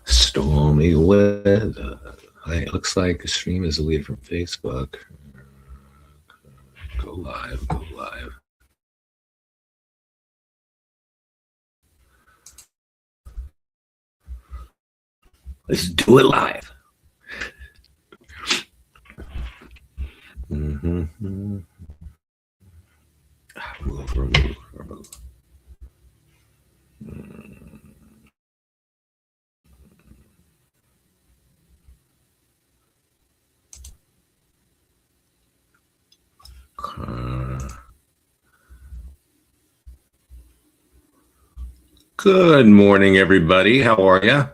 Stormy weather. It looks like the stream is deleted from Facebook. Go live, go live. Let's do it live. Remove. Good morning, everybody. How are you?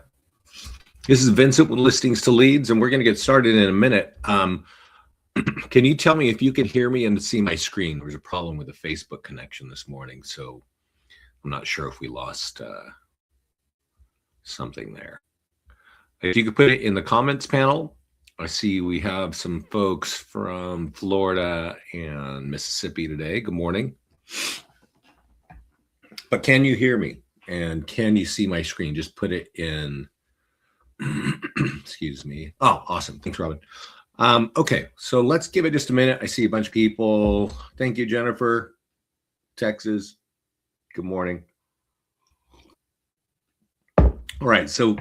This is Vincent with Listings to Leads, and we're going to get started in a minute. Can you tell me if you can hear me and see my screen? There's a problem with the Facebook connection this morning, so I'm not sure if we lost something there. If you could put it in the comments panel. I see we have some folks from Florida and Mississippi today. Good morning. But can you hear me? And can you see my screen? Just put it in. Excuse me. Oh, awesome. Thanks, Robin. Okay, so let's give it just a minute. I see a bunch of people. Thank you, Jennifer. Texas. Good morning. All right, so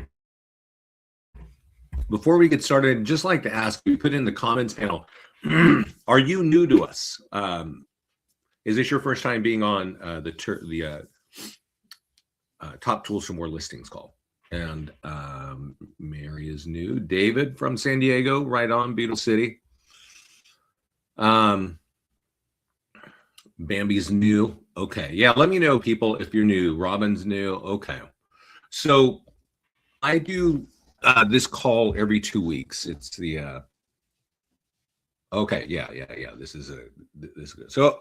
before we get started, I'd just like to ask, we put in the comments panel, are you new to us? Is this your first time being on the Top Tools for More Listings call? And Mary is new. David from San Diego, right on, beautiful city. Bambi's new. Okay, yeah, let me know, people, if you're new. Robin's new. Okay, so I do this call every 2 weeks. It's the okay, yeah. This is good. So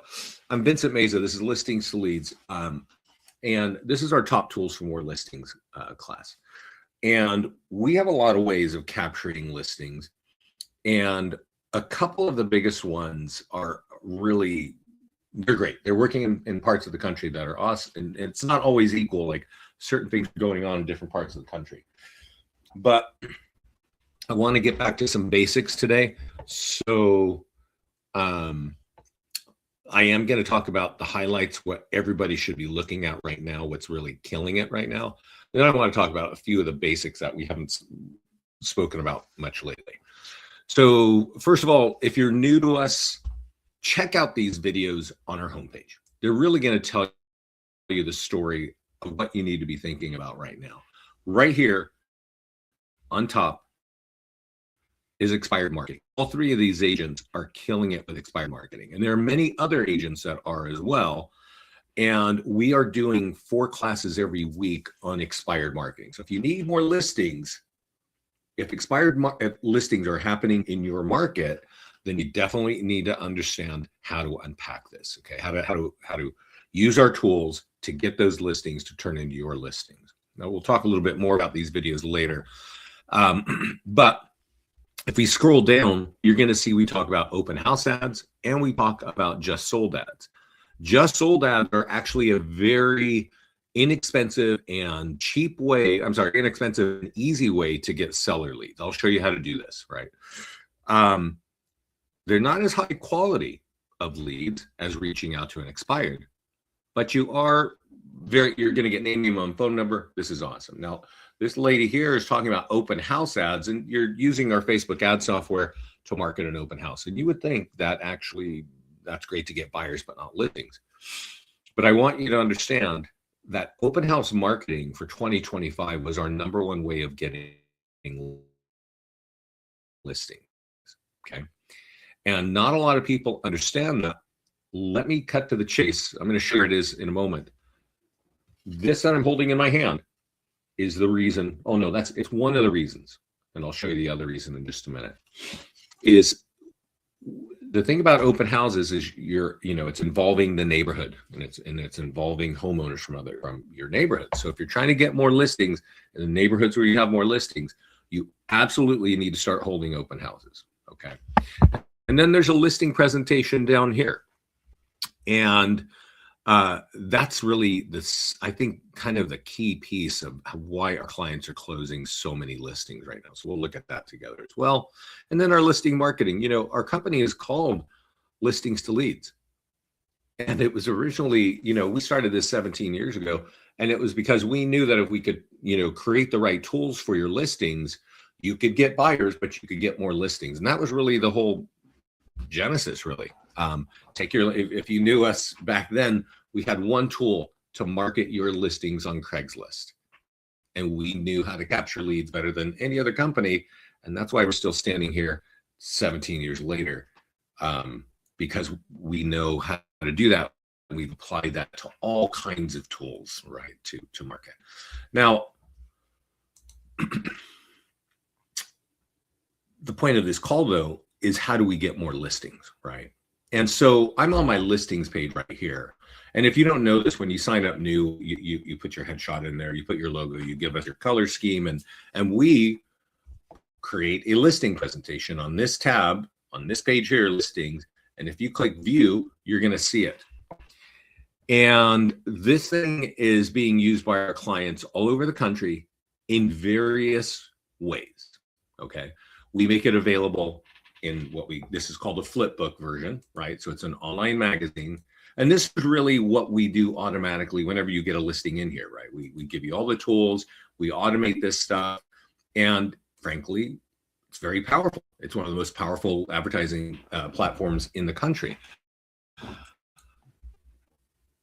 I'm Vincent Meza. This is Listings to Leads, and this is our Top Tools for More Listings class. And we have a lot of ways of capturing listings, and a couple of the biggest ones are really, they're great. They're working in parts of the country that are awesome, and it's not always equal. Like certain things going on in different parts of the country. But I want to get back to some basics today. So I am going to talk about the highlights, what everybody should be looking at right now, what's really killing it right now. Then I want to talk about a few of the basics that we haven't spoken about much lately. So first of all, if you're new to us, check out these videos on our homepage. They're really going to tell you the story of what you need to be thinking about right now. Right here on top is expired marketing. All three of these agents are killing it with expired marketing. And there are many other agents that are as well. And we are doing 4 classes every week on expired marketing. So if you need more listings, if listings are happening in your market, then you definitely need to understand how to unpack this. Okay, how to use our tools to get those listings to turn into your listings. Now we'll talk a little bit more about these videos later. But if we scroll down, you're going to see we talk about open house ads and we talk about just sold ads. Just sold ads are actually a very inexpensive and cheap way, inexpensive and easy way to get seller leads. I'll show you how to do this, right? They're not as high quality of leads as reaching out to an expired, but you're going to get name, email, phone number. This is awesome. Now, this lady here is talking about open house ads, and you're using our Facebook ad software to market an open house. And you would think that actually that's great to get buyers, but not listings. But I want you to understand that open house marketing for 2025 was our #1 way of getting listings. Okay. And not a lot of people understand that. Let me cut to the chase. I'm going to show you it is in a moment. This that I'm holding in my hand is the reason. Oh no, it's one of the reasons. And I'll show you the other reason in just a minute. Is the thing about open houses is it's involving the neighborhood, and it's involving homeowners from your neighborhood. So if you're trying to get more listings in the neighborhoods where you have more listings, you absolutely need to start holding open houses. Okay. And then there's a listing presentation down here. And That's really this, I think, kind of the key piece of why our clients are closing so many listings right now. So we'll look at that together as well. And then our listing marketing. Our company is called Listings to Leads. And it was originally, we started this 17 years ago, and it was because we knew that if we could, create the right tools for your listings, you could get buyers, but you could get more listings. And that was really the whole genesis, really. If you knew us back then, we had one tool to market your listings on Craigslist. And we knew how to capture leads better than any other company. And that's why we're still standing here 17 years later, because we know how to do that. And we've applied that to all kinds of tools, right, to market. Now, the point of this call, though, is how do we get more listings, right? And so I'm on my listings page right here. And if you don't know this, when you sign up new, you put your headshot in there, you put your logo, you give us your color scheme, and we create a listing presentation on this tab, on this page here, listings. And if you click view, you're going to see it. And this thing is being used by our clients all over the country in various ways. Okay. We make it available in this is called a flipbook version, right? So it's an online magazine. And this is really what we do automatically whenever you get a listing in here, right? We give you all the tools, we automate this stuff. And frankly, it's very powerful. It's one of the most powerful advertising platforms in the country.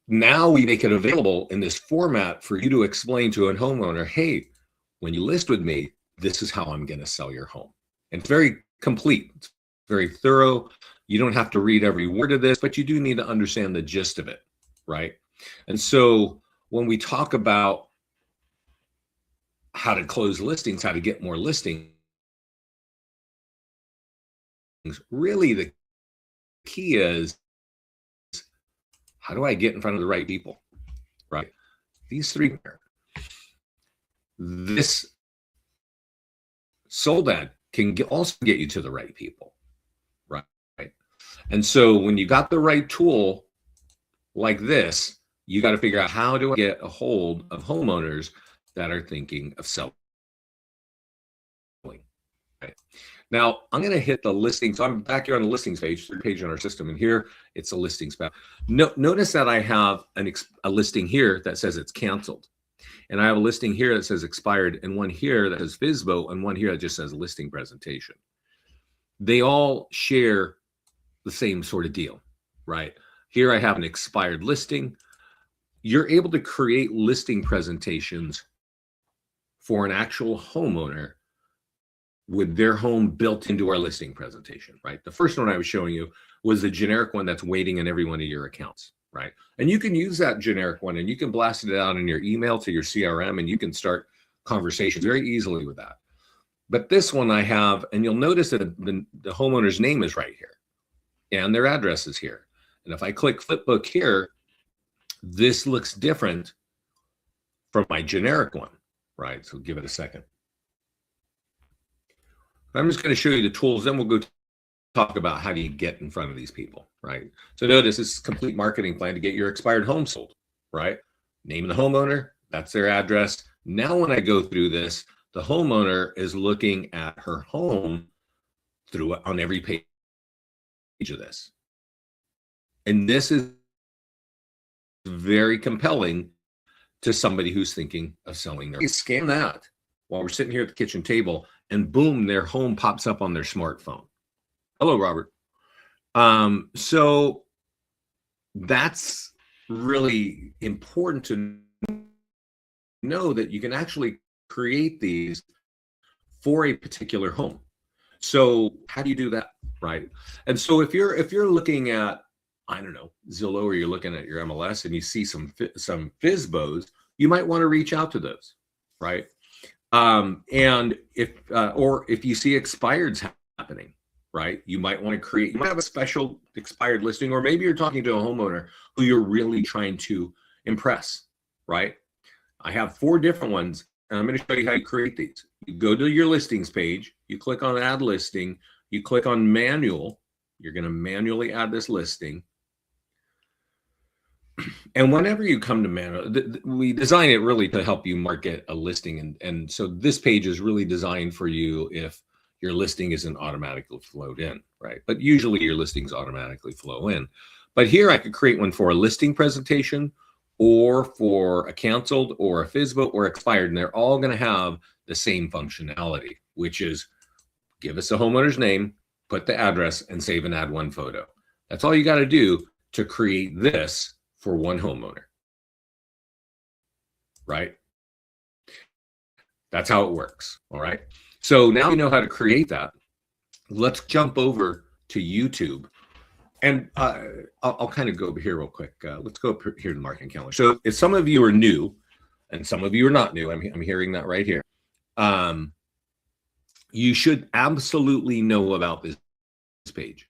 Now we make it available in this format for you to explain to a homeowner, hey, when you list with me, this is how I'm going to sell your home. And it's very complete. It's very thorough. You don't have to read every word of this, but you do need to understand the gist of it, right? And so when we talk about how to close listings, how to get more listings, really the key is, how do I get in front of the right people, right? These three, this sold ad can also get you to the right people, right? And so when you got the right tool like this, you got to figure out, how do I get a hold of homeowners that are thinking of selling? Right. Now I'm going to hit the listing. So I'm back here on the listings page, third page on our system, and here it's a listings page. Notice that I have a listing here that says it's canceled. And I have a listing here that says expired, and one here that says FSBO, and one here that just says listing presentation. They all share the same sort of deal, right? Here I have an expired listing. You're able to create listing presentations for an actual homeowner with their home built into our listing presentation, right? The first one I was showing you was the generic one that's waiting in every one of your accounts, right? And you can use that generic one and you can blast it out in your email to your CRM, and you can start conversations very easily with that. But this one I have, and you'll notice that the homeowner's name is right here and their address is here. And if I click Flipbook here, this looks different from my generic one, right? So give it a second. I'm just going to show you the tools, then we'll go talk about how do you get in front of these people, right? So notice this is a complete marketing plan to get your expired home sold, right? Name of the homeowner, that's their address. Now when I go through this, the homeowner is looking at her home on every page of this. And this is very compelling to somebody who's thinking of selling their home. Scan that while we're sitting here at the kitchen table, and boom, their home pops up on their smartphone. Hello, Robert. So that's really important to know, that you can actually create these for a particular home. So how do you do that, right? And so if you're looking at, I don't know, Zillow, or you're looking at your MLS and you see some FSBOs, you might want to reach out to those, right? And if you see expireds happening, right, you might want to you might have a special expired listing, or maybe you're talking to a homeowner who you're really trying to impress, right? I have 4 different ones, and I'm going to show you how you create these. You go to your listings page, you click on add listing, you click on manual, you're going to manually add this listing. And whenever you come to Mano, we design it really to help you market a listing. And so this page is really designed for you if your listing isn't automatically flowed in, right? But usually your listings automatically flow in. But here I could create one for a listing presentation or for a canceled or a FSBO or expired. And they're all going to have the same functionality, which is give us a homeowner's name, put the address, and save and add one photo. That's all you got to do to create this for one homeowner, right? That's how it works, all right? So now you know how to create that. Let's jump over to YouTube. And I'll kind of go over here real quick. Let's go up here to the marketing calendar. So if some of you are new and some of you are not new, I'm hearing that right here. You should absolutely know about this page.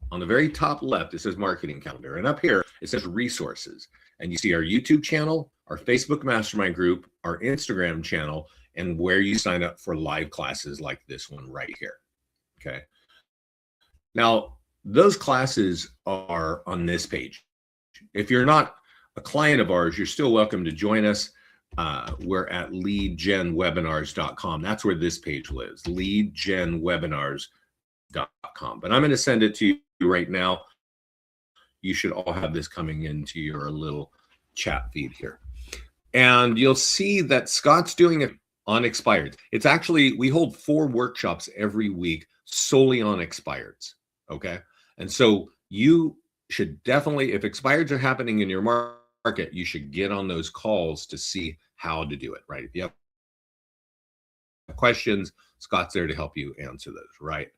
On the very top left, it says marketing calendar. And up here, it says resources. And you see our YouTube channel, our Facebook mastermind group, our Instagram channel, and where you sign up for live classes like this one right here. Okay. Now, those classes are on this page. If you're not a client of ours, you're still welcome to join us. We're at leadgenwebinars.com. That's where this page lives, leadgenwebinars.com. But I'm going to send it to you right now. You should all have this coming into your little chat feed here. And you'll see that Scott's doing it on expireds. It's actually, we hold 4 workshops every week solely on expireds. Okay. And so you should definitely, if expireds are happening in your market, you should get on those calls to see how to do it, right? If you have questions, Scott's there to help you answer those, right?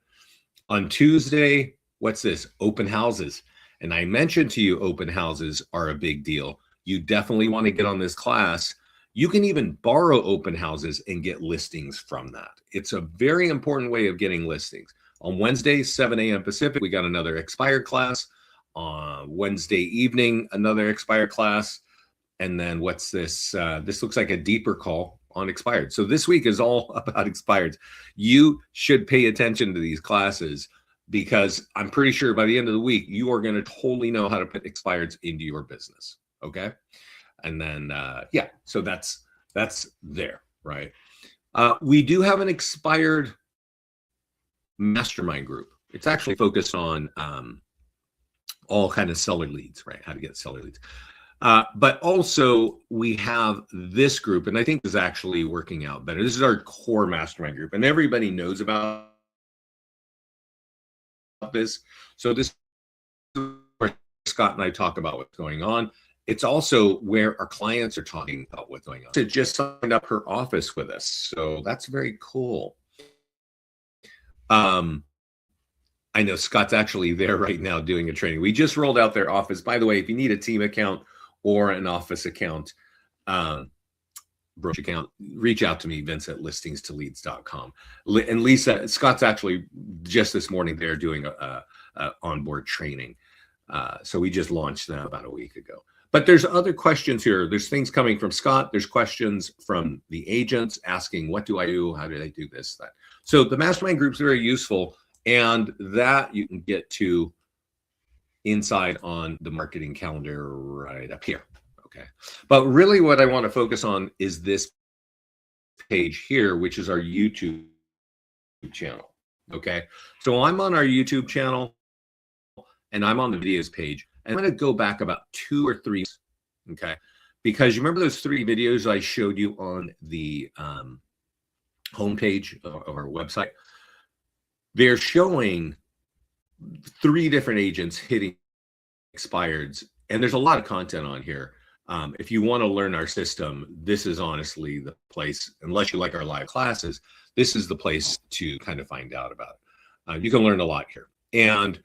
On Tuesday, what's this? Open houses. And I mentioned to you, open houses are a big deal. You definitely want to get on this class. You can even borrow open houses and get listings from that. It's a very important way of getting listings. On Wednesday, 7 a.m. Pacific, we got another expired class. On Wednesday evening, another expired class. And then what's this? This looks like a deeper call on expired. So this week is all about expireds. You should pay attention to these classes because I'm pretty sure by the end of the week, you are going to totally know how to put expireds into your business. Okay. And then, yeah, so that's there, right? We do have an expired mastermind group. It's actually focused on all kind of seller leads, right? How to get seller leads. But also we have this group, and I think this is actually working out better. This is our core mastermind group, and everybody knows about this. So this is where Scott and I talk about what's going on. It's also where our clients are talking about what's going on. She just signed up her office with us, so that's very cool. I know Scott's actually there right now doing a training. We just rolled out their office. By the way, if you need a team account or an office account, brokerage account, reach out to me, Vince at listingstoleads.com. And Lisa, Scott's actually just this morning there doing a onboard training. So we just launched that about a week ago. But there's other questions here. There's things coming from Scott. There's questions from the agents asking, what do I do? How do I do this, that? So the mastermind group's very useful, and that you can get to inside on the marketing calendar right up here. Okay. But really what I want to focus on is this page here, which is our YouTube channel. Okay. So I'm on our YouTube channel and I'm on the videos page. And I'm going to go back about 2 or 3. Okay. Because you remember those 3 videos I showed you on the homepage of our website? They're showing 3 different agents hitting expireds, and there's a lot of content on here. If you want to learn our system, this is honestly the place. Unless you like our live classes, this is the place to kind of find out about it. You can learn a lot here. And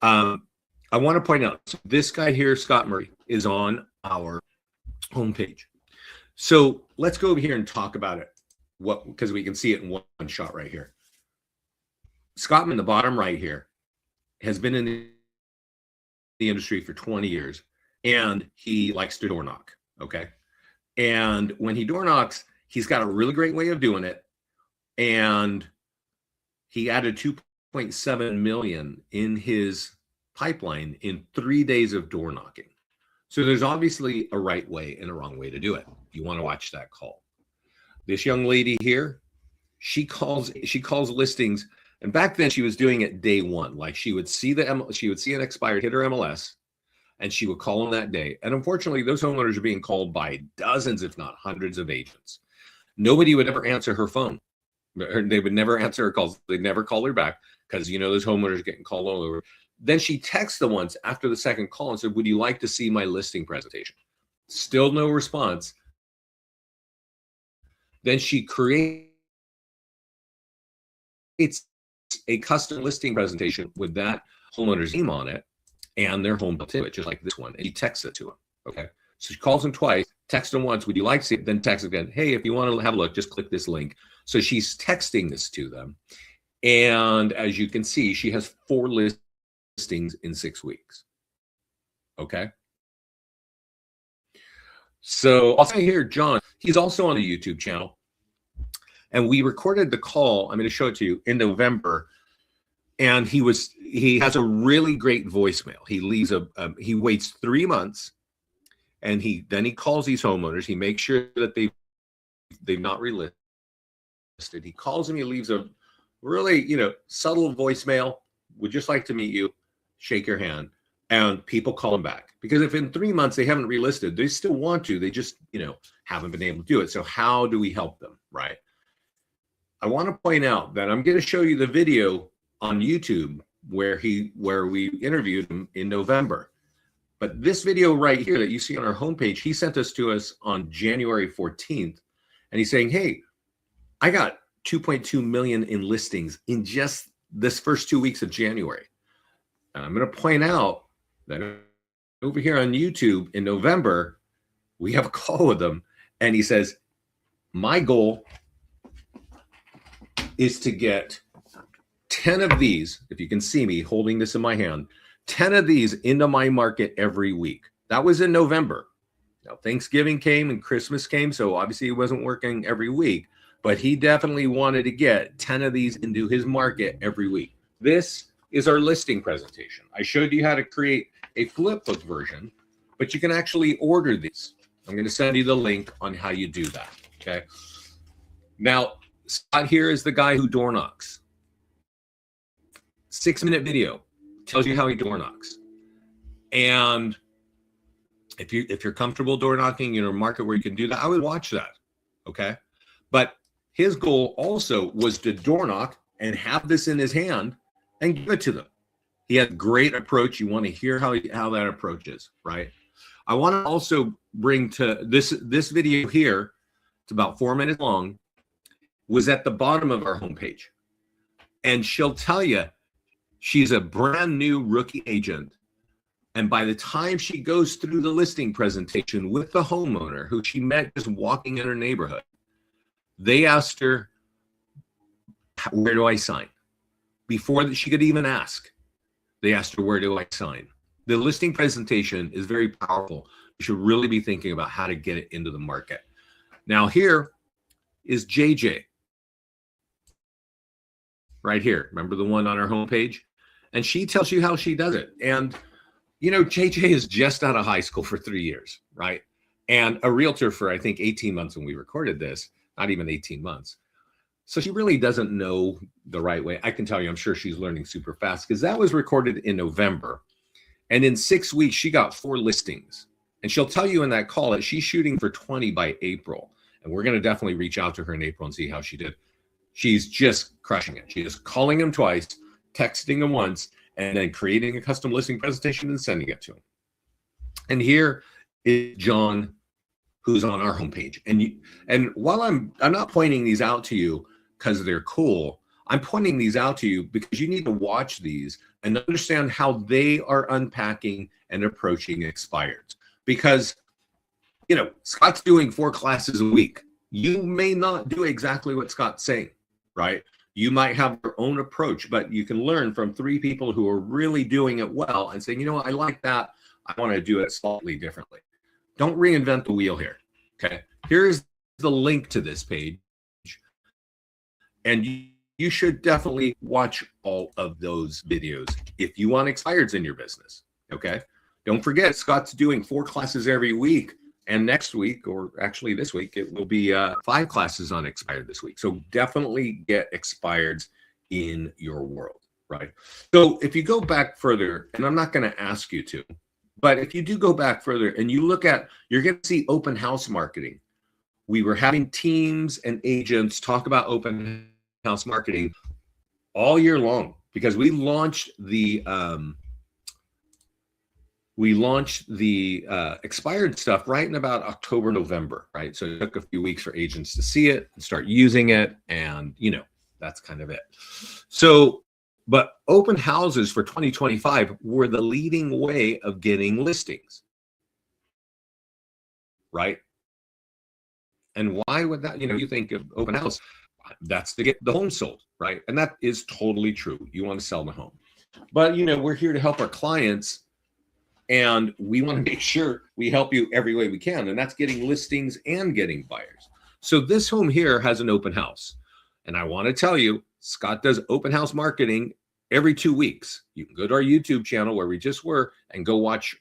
I want to point out, this guy here, Scott Murray, is on our homepage. So let's go over here and talk about it, because we can see it in one shot right here. Scott in the bottom right here has been in the industry for 20 years, and he likes to door knock, okay? And when he door knocks, he's got a really great way of doing it, and he added 2.7 million in his pipeline in 3 days of door knocking. So there's obviously a right way and a wrong way to do it. You want to watch that call. This young lady here, she calls listings, and back then she was doing it day one. Like she would see an expired, hit her MLS, and she would call them that day. And unfortunately, those homeowners are being called by dozens, if not hundreds, of agents. Nobody would ever answer her phone. They would never answer her calls. They'd never call her back because, you know, those homeowners getting called all over. Then she texted the ones after the second call and said, would you like to see my listing presentation? Still no response. Then she creates a custom listing presentation with that homeowner's name on it and their home built image, just like this one. And he texts it to him. Okay. So she calls him twice, texts him once, would you like to see it? Then text again, hey, if you want to have a look, just click this link. So she's texting this to them. And as you can see, she has 4 listings in 6 weeks. Okay. So I'll say here, John, he's also on the YouTube channel. And we recorded the call, I'm going to show it to you, in November. And he has a really great voicemail. He leaves he waits 3 months, and then he calls these homeowners. He makes sure that they've not relisted. He calls them, he leaves a really, you know, subtle voicemail. Would just like to meet you, shake your hand. And people call him back. Because if in 3 months they haven't relisted, they still want to, they just, you know, haven't been able to do it. So how do we help them, right? I want to point out that I'm going to show you the video on YouTube where we interviewed him in November. But this video right here that you see on our homepage, he sent this to us on January 14th. And he's saying, hey, I got 2.2 million in listings in just this first 2 weeks of January. And I'm going to point out that over here on YouTube in November, we have a call with him. And he says, my goal is to get 10 of these, if you can see me holding this in my hand, 10 of these into my market every week. That was in November. Now, Thanksgiving came and Christmas came, so obviously he wasn't working every week, but he definitely wanted to get 10 of these into his market every week. This is our listing presentation. I showed you how to create a flip book version, but you can actually order these. I'm going to send you the link on how you do that, okay? Now, Scott here is the guy who door knocks. 6-minute video tells you how he door knocks. And if you're comfortable door knocking in a market where you can do that, I would watch that. Okay. But his goal also was to door knock and have this in his hand and give it to them. He had a great approach. You want to hear how that approach is, right? I want to also bring to this video here, it's about 4 minutes long, was at the bottom of our homepage. And she'll tell you she's a brand new rookie agent. And by the time she goes through the listing presentation with the homeowner who she met just walking in her neighborhood, they asked her, where do I sign? Before she could even ask, they asked her, where do I sign? The listing presentation is very powerful. You should really be thinking about how to get it into the market. Now here is JJ. Right here. Remember the one on our homepage? And she tells you how she does it. And, you know, JJ is just out of high school for 3 years, right? And a realtor for, I think, 18 months when we recorded this, not even 18 months. So she really doesn't know the right way. I can tell you, I'm sure she's learning super fast because that was recorded in November. And in 6 weeks, she got 4 listings. And she'll tell you in that call that she's shooting for 20 by April. And we're going to definitely reach out to her in April and see how she did. She's just crushing it. She's just calling him twice, texting him once, and then creating a custom listing presentation and sending it to him. And here is John, who's on our homepage. And while I'm not pointing these out to you because they're cool, I'm pointing these out to you because you need to watch these and understand how they are unpacking and approaching expireds. Because, you know, Scott's doing 4 classes a week. You may not do exactly what Scott's saying, right? You might have your own approach, but you can learn from 3 people who are really doing it well and saying, you know what, I like that. I want to do it slightly differently. Don't reinvent the wheel here, okay? Here's the link to this page. And you should definitely watch all of those videos if you want expireds in your business, okay? Don't forget, Scott's doing 4 classes every week. And next week, or actually this week, it will be 5 classes on expired this week. So definitely get expireds in your world, right? So if you go back further, and I'm not going to ask you to, but if you do go back further and you look at, you're going to see open house marketing. We were having teams and agents talk about open house marketing all year long because we launched the expired stuff right in about October, November, right? So it took a few weeks for agents to see it and start using it. And, that's kind of it. So, but open houses for 2025 were the leading way of getting listings, right? And why would that, you think of open house, that's to get the home sold, right? And that is totally true. You want to sell the home. But, we're here to help our clients, and we want to make sure we help you every way we can. And that's getting listings and getting buyers. So this home here has an open house. And I want to tell you, Scott does open house marketing every 2 weeks. You can go to our YouTube channel where we just were and go watch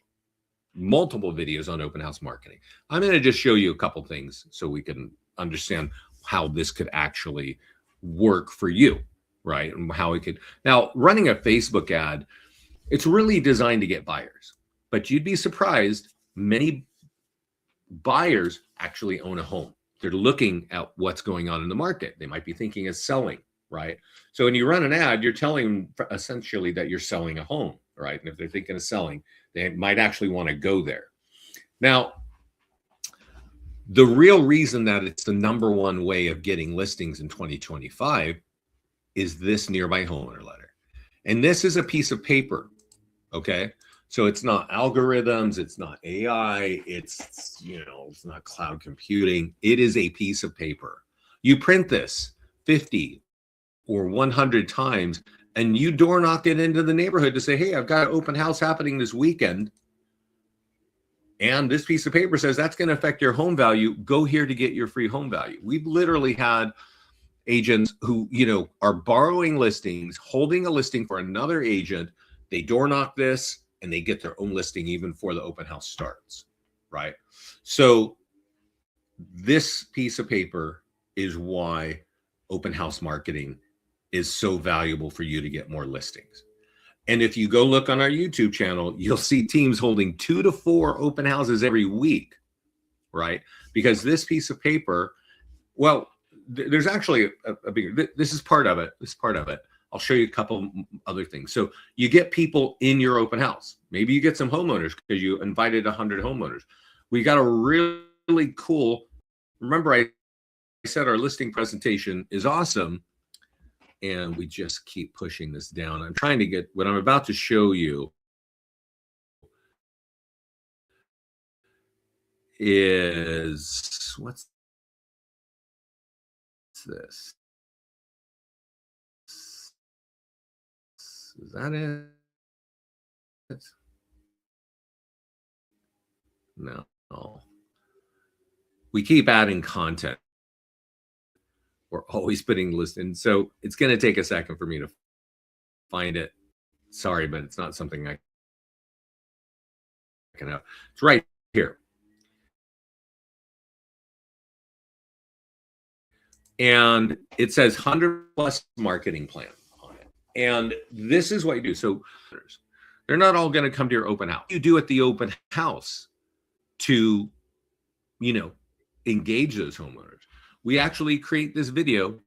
multiple videos on open house marketing. I'm going to just show you a couple things so we can understand how this could actually work for you, right? And how it could. Now, running a Facebook ad, it's really designed to get buyers, but you'd be surprised many buyers actually own a home. They're looking at what's going on in the market. They might be thinking of selling, right? So when you run an ad, you're telling them essentially that you're selling a home, right? And if they're thinking of selling, they might actually want to go there. Now, the real reason that it's the number one way of getting listings in 2025 is this nearby homeowner letter. And this is a piece of paper, okay? So it's not algorithms, it's not AI, it's not cloud computing. It is a piece of paper. You print this 50 or 100 times and you door knock it into the neighborhood to say, hey, I've got an open house happening this weekend. And this piece of paper says that's going to affect your home value. Go here to get your free home value. We've literally had agents who, are borrowing listings, holding a listing for another agent. They door knock this and they get their own listing even before the open house starts, right? So this piece of paper is why open house marketing is so valuable for you to get more listings. And if you go look on our YouTube channel, you'll see teams holding 2 to 4 open houses every week, right? Because this piece of paper, well, there's actually a bigger, this is part of it. This is part of it. I'll show you a couple other things. So you get people in your open house. Maybe you get some homeowners because you invited 100 homeowners. We got a really cool, remember I said our listing presentation is awesome. And we just keep pushing this down. I'm trying to get what I'm about to show you is what's this? Is that it? No. We keep adding content. We're always putting lists in. So it's going to take a second for me to find it. Sorry, but it's not something I can have. It's right here. And it says 100+ marketing plan on it. And this is what you do. So they're not all going to come to your open house. You do at the open house to, engage those homeowners. We actually create this video.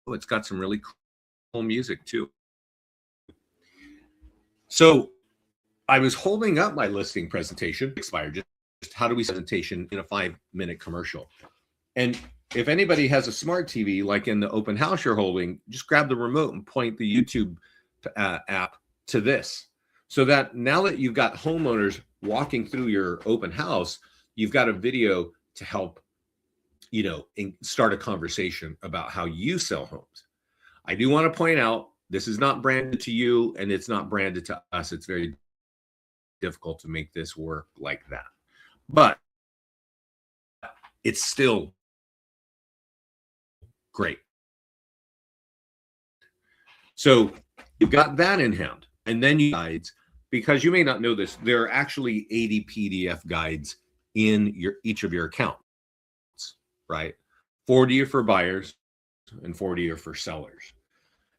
Oh, it's got some really cool music too. So I was holding up my listing presentation, expired, just how do we presentation in a 5-minute commercial. And if anybody has a smart TV, like in the open house you're holding, just grab the remote and point the YouTube app to this. So that now that you've got homeowners walking through your open house, you've got a video to help, start a conversation about how you sell homes. I do want to point out, this is not branded to you and it's not branded to us. It's very difficult to make this work like that. But it's still great. So you've got that in hand. And then you guides, because you may not know this, there are actually 80 PDF guides in each of your accounts, right? 40 are for buyers and 40 are for sellers.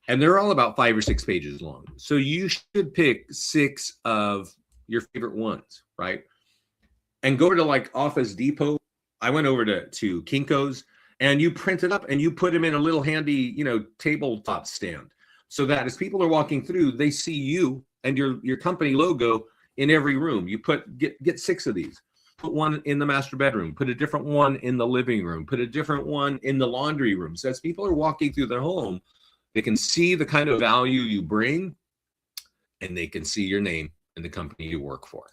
And they're all about 5 or 6 pages long. So you should pick 6 of your favorite ones, right? And go to like Office Depot. I went over to Kinko's, and you print it up and you put them in a little handy, tabletop stand, so that as people are walking through, they see you and your company logo in every room. You get 6 of these. Put one in the master bedroom, put a different one in the living room, put a different one in the laundry room. So as people are walking through their home, they can see the kind of value you bring, and they can see your name and the company you work for.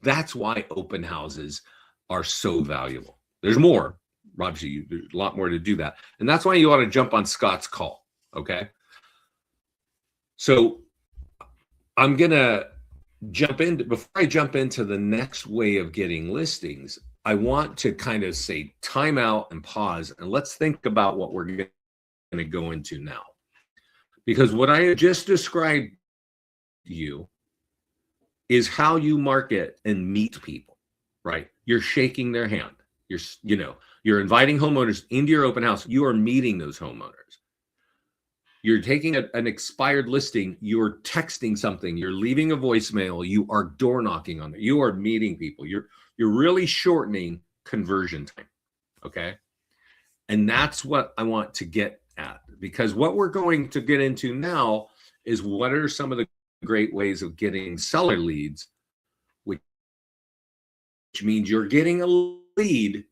That's why open houses are so valuable. There's more. Obviously, there's a lot more to do that. And that's why you ought to jump on Scott's call, okay? So I'm going to before I jump into the next way of getting listings, I want to kind of say time out and pause, and let's think about what we're going to go into now. Because what I just described to you is how you market and meet people, right? You're shaking their hand. You're inviting homeowners into your open house. You are meeting those homeowners. You're taking an expired listing. You're texting something. You're leaving a voicemail. You are door knocking on it. You are meeting people. You're really shortening conversion time, okay? And that's what I want to get at, because what we're going to get into now is what are some of the great ways of getting seller leads, which means you're getting a lead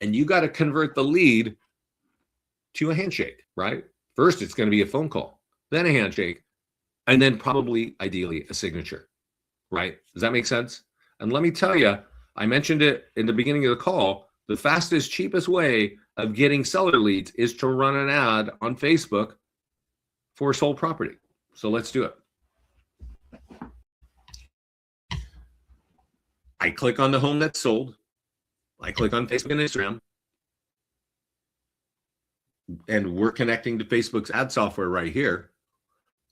and you got to convert the lead to a handshake, right? First, it's going to be a phone call, then a handshake, and then probably, ideally, a signature, right? Does that make sense? And let me tell you, I mentioned it in the beginning of the call, the fastest, cheapest way of getting seller leads is to run an ad on Facebook for a sold property. So let's do it. I click on the home that's sold. I click on Facebook and Instagram. And we're connecting to Facebook's ad software right here,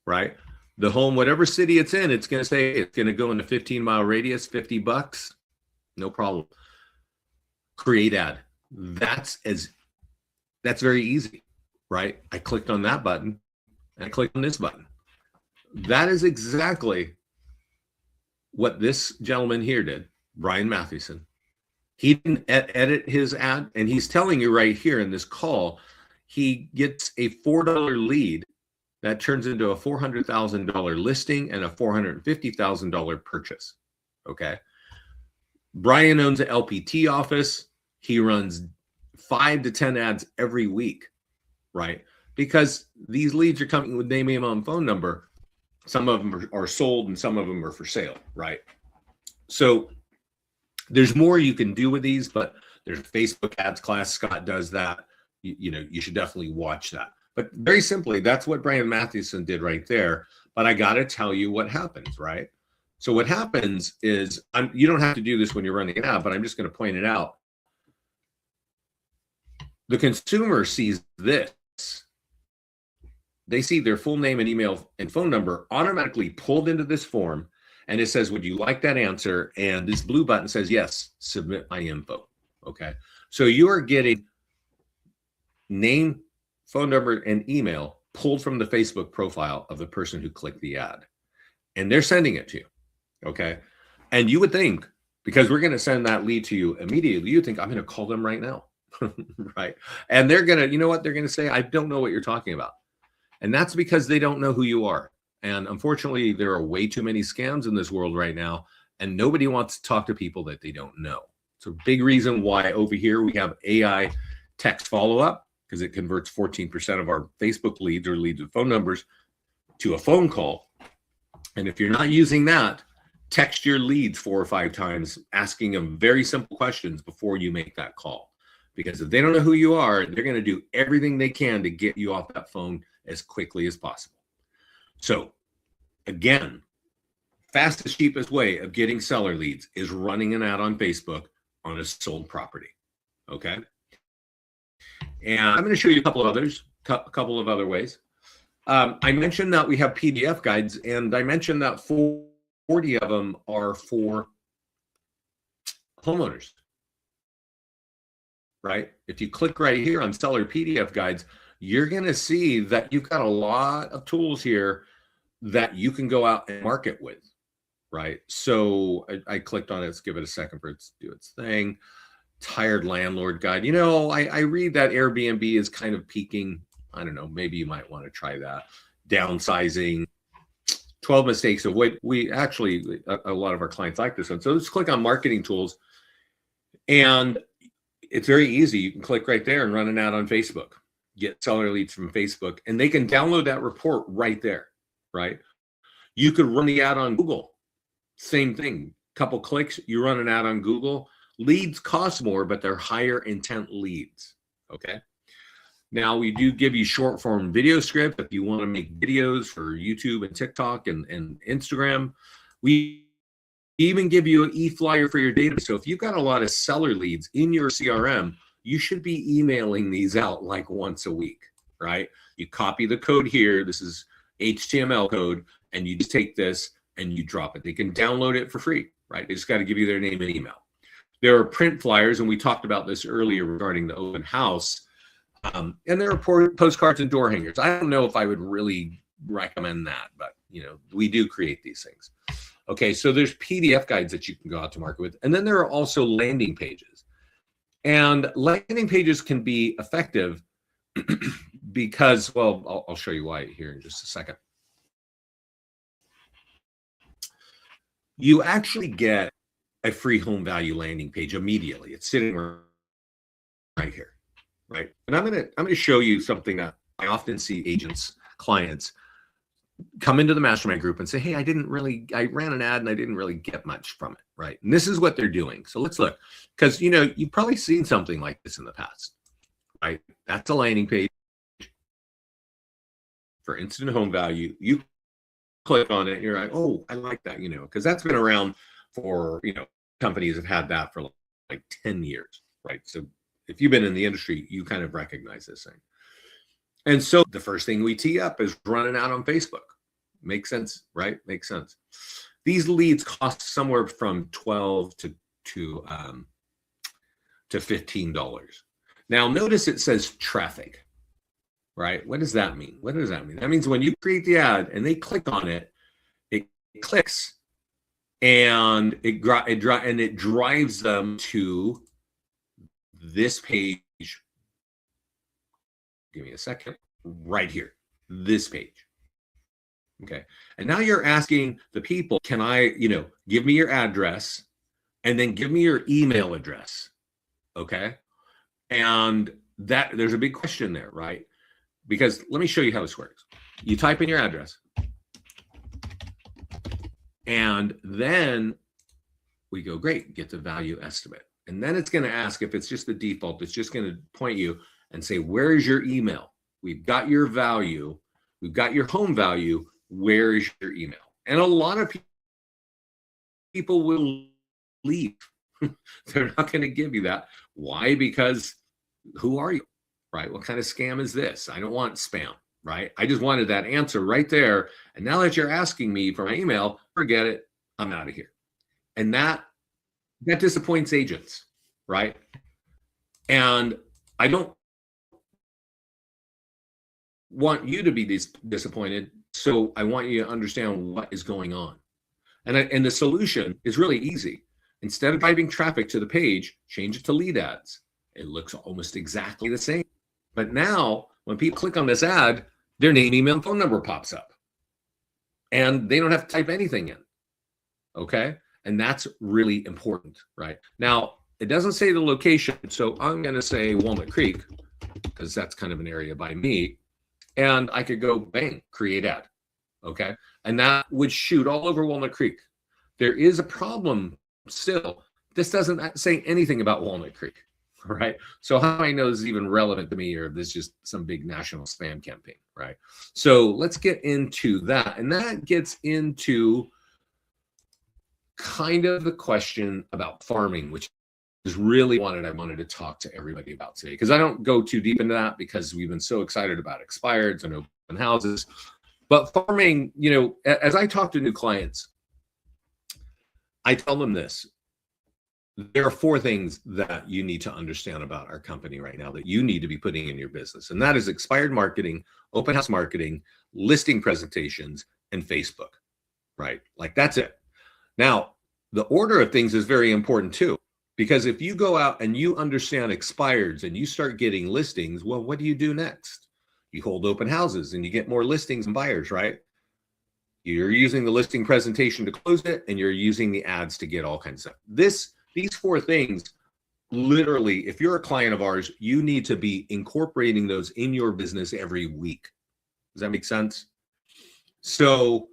right? The home, whatever city it's in, it's going to say it's going to go in a 15-mile radius, $50, no problem. Create ad. That's very easy, right? I clicked on that button and I clicked on this button. That is exactly what this gentleman here did, Brian Mathewson. He didn't edit his ad, and he's telling you right here in this call, he gets a $4 lead that turns into a $400,000 listing and a $450,000 purchase. Okay. Brian owns an LPT office. He runs 5 to 10 ads every week, right? Because these leads are coming with name, email, and phone number. Some of them are sold and some of them are for sale, right? So there's more you can do with these, but there's a Facebook ads class. Scott does that. You should definitely watch that. But very simply, that's what Brian Mathewson did right there. But I got to tell you what happens, right? So what happens is, you don't have to do this when you're running an ad, but I'm just going to point it out. The consumer sees this. They see their full name and email and phone number automatically pulled into this form. And it says, would you like that answer? And this blue button says, yes, submit my info. Okay. So you are getting name, phone number, and email pulled from the Facebook profile of the person who clicked the ad. And they're sending it to you. Okay. And you would think, because we're going to send that lead to you immediately, you think, I'm going to call them right now. Right. And they're going to, you know what they're going to say? I don't know what you're talking about. And that's because they don't know who you are. And unfortunately, there are way too many scams in this world right now, and nobody wants to talk to people that they don't know. It's a big reason why over here we have AI text follow-up, because it converts 14% of our Facebook leads or leads with phone numbers to a phone call. And if you're not using that, text your leads 4 or 5 times, asking them very simple questions before you make that call. Because if they don't know who you are, they're going to do everything they can to get you off that phone as quickly as possible. So again, fastest, cheapest way of getting seller leads is running an ad on Facebook on a sold property. Okay. And I'm going to show you a couple of others, a couple of other ways. I mentioned that we have PDF guides, and I mentioned that 40 of them are for homeowners, right? If you click right here on seller PDF guides, you're going to see that you've got a lot of tools here that you can go out and market with, right? So I clicked on it. Let's give it a second for it to do its thing. Tired landlord guide. You know, I read that Airbnb is kind of peaking. I don't know, maybe you might want to try that. Downsizing, 12 mistakes of what we actually, a lot of our clients like this one. So let's click on marketing tools, and it's very easy. You can click right there and run an ad on Facebook, get seller leads from Facebook, and they can download that report right there, right? You could run the ad on Google. Same thing, couple clicks, you run an ad on Google. Leads cost more, but they're higher intent leads, okay? Now, we do give you short form video script if you want to make videos for YouTube and TikTok and Instagram. We even give you an e-flyer for your database. So if you've got a lot of seller leads in your CRM, you should be emailing these out like once a week, right? You copy the code here. This is HTML code, and you just take this and you drop it. They can download it for free, right? They just got to give you their name and email. There are print flyers, and we talked about this earlier regarding the open house. And there are postcards and door hangers. I don't know if I would really recommend that, but you know, we do create these things. Okay, so there's PDF guides that you can go out to market with, and then there are also landing pages. And landing pages can be effective because, well, I'll show you why here in just a second. You actually get a free home value landing page immediately. It's sitting right here, right? And I'm gonna show you something that I often see agents, clients come into the mastermind group and say, hey, I ran an ad and I didn't really get much from it, right? And this is what they're doing. So let's look, because you know, you've probably seen something like this in the past, right? That's a landing page for instant home value. You click on it and you're like, oh, I like that, you know, because that's been around for, you know, companies have had that for like 10 years, right? So if you've been in the industry, you kind of recognize this thing. And so the first thing we tee up is running out on Facebook. Makes sense, right? Makes sense. These leads cost somewhere from $12 to $15. Now notice it says traffic, right? What does that mean? What does that mean? That means when you create the ad and they click on it, it clicks and it drives them to this page. Give me a second. Right here, this page. Okay. And now you're asking the people, can I, you know, give me your address and then give me your email address. Okay. And that there's a big question there, right? Because let me show you how this works. You type in your address. And then we go, great, get the value estimate. And then it's going to ask if it's just the default, it's just going to point you and say, where is your email? We've got your value. We've got your home value. Where is your email? And a lot of people will leave. They're not going to give you that. Why? Because who are you? Right? What kind of scam is this? I don't want spam, right? I just wanted that answer right there. And now that you're asking me for my email, forget it. I'm out of here. And that disappoints agents, right? And I don't want you to be disappointed. So I want you to understand what is going on. And the solution is really easy. Instead of driving traffic to the page, change it to lead ads. It looks almost exactly the same. But now when people click on this ad, their name, email, and phone number pops up. And they don't have to type anything in. Okay? And that's really important, right? Now, it doesn't say the location. So I'm going to say Walnut Creek, because that's kind of an area by me. And I could go, bang, create ad. Okay? And that would shoot all over Walnut Creek. There is a problem still. This doesn't say anything about Walnut Creek, right? So how do I know this is even relevant to me, or if this is just some big national spam campaign, right? So let's get into that. And that gets into kind of the question about farming, which really I wanted to talk to everybody about today, because I don't go too deep into that because we've been so excited about expireds and open houses. But farming, as I talk to new clients, I tell them this. There are 4 things that you need to understand about our company right now that you need to be putting in your business. And that is expired marketing, open house marketing, listing presentations, and Facebook, right? Like, that's it. Now, the order of things is very important too, because if you go out and you understand expireds and you start getting listings, well, what do you do next? You hold open houses and you get more listings and buyers, right? You're using the listing presentation to close it, and you're using the ads to get all kinds of stuff. These 4 things, literally, if you're a client of ours, you need to be incorporating those in your business every week. Does that make sense? So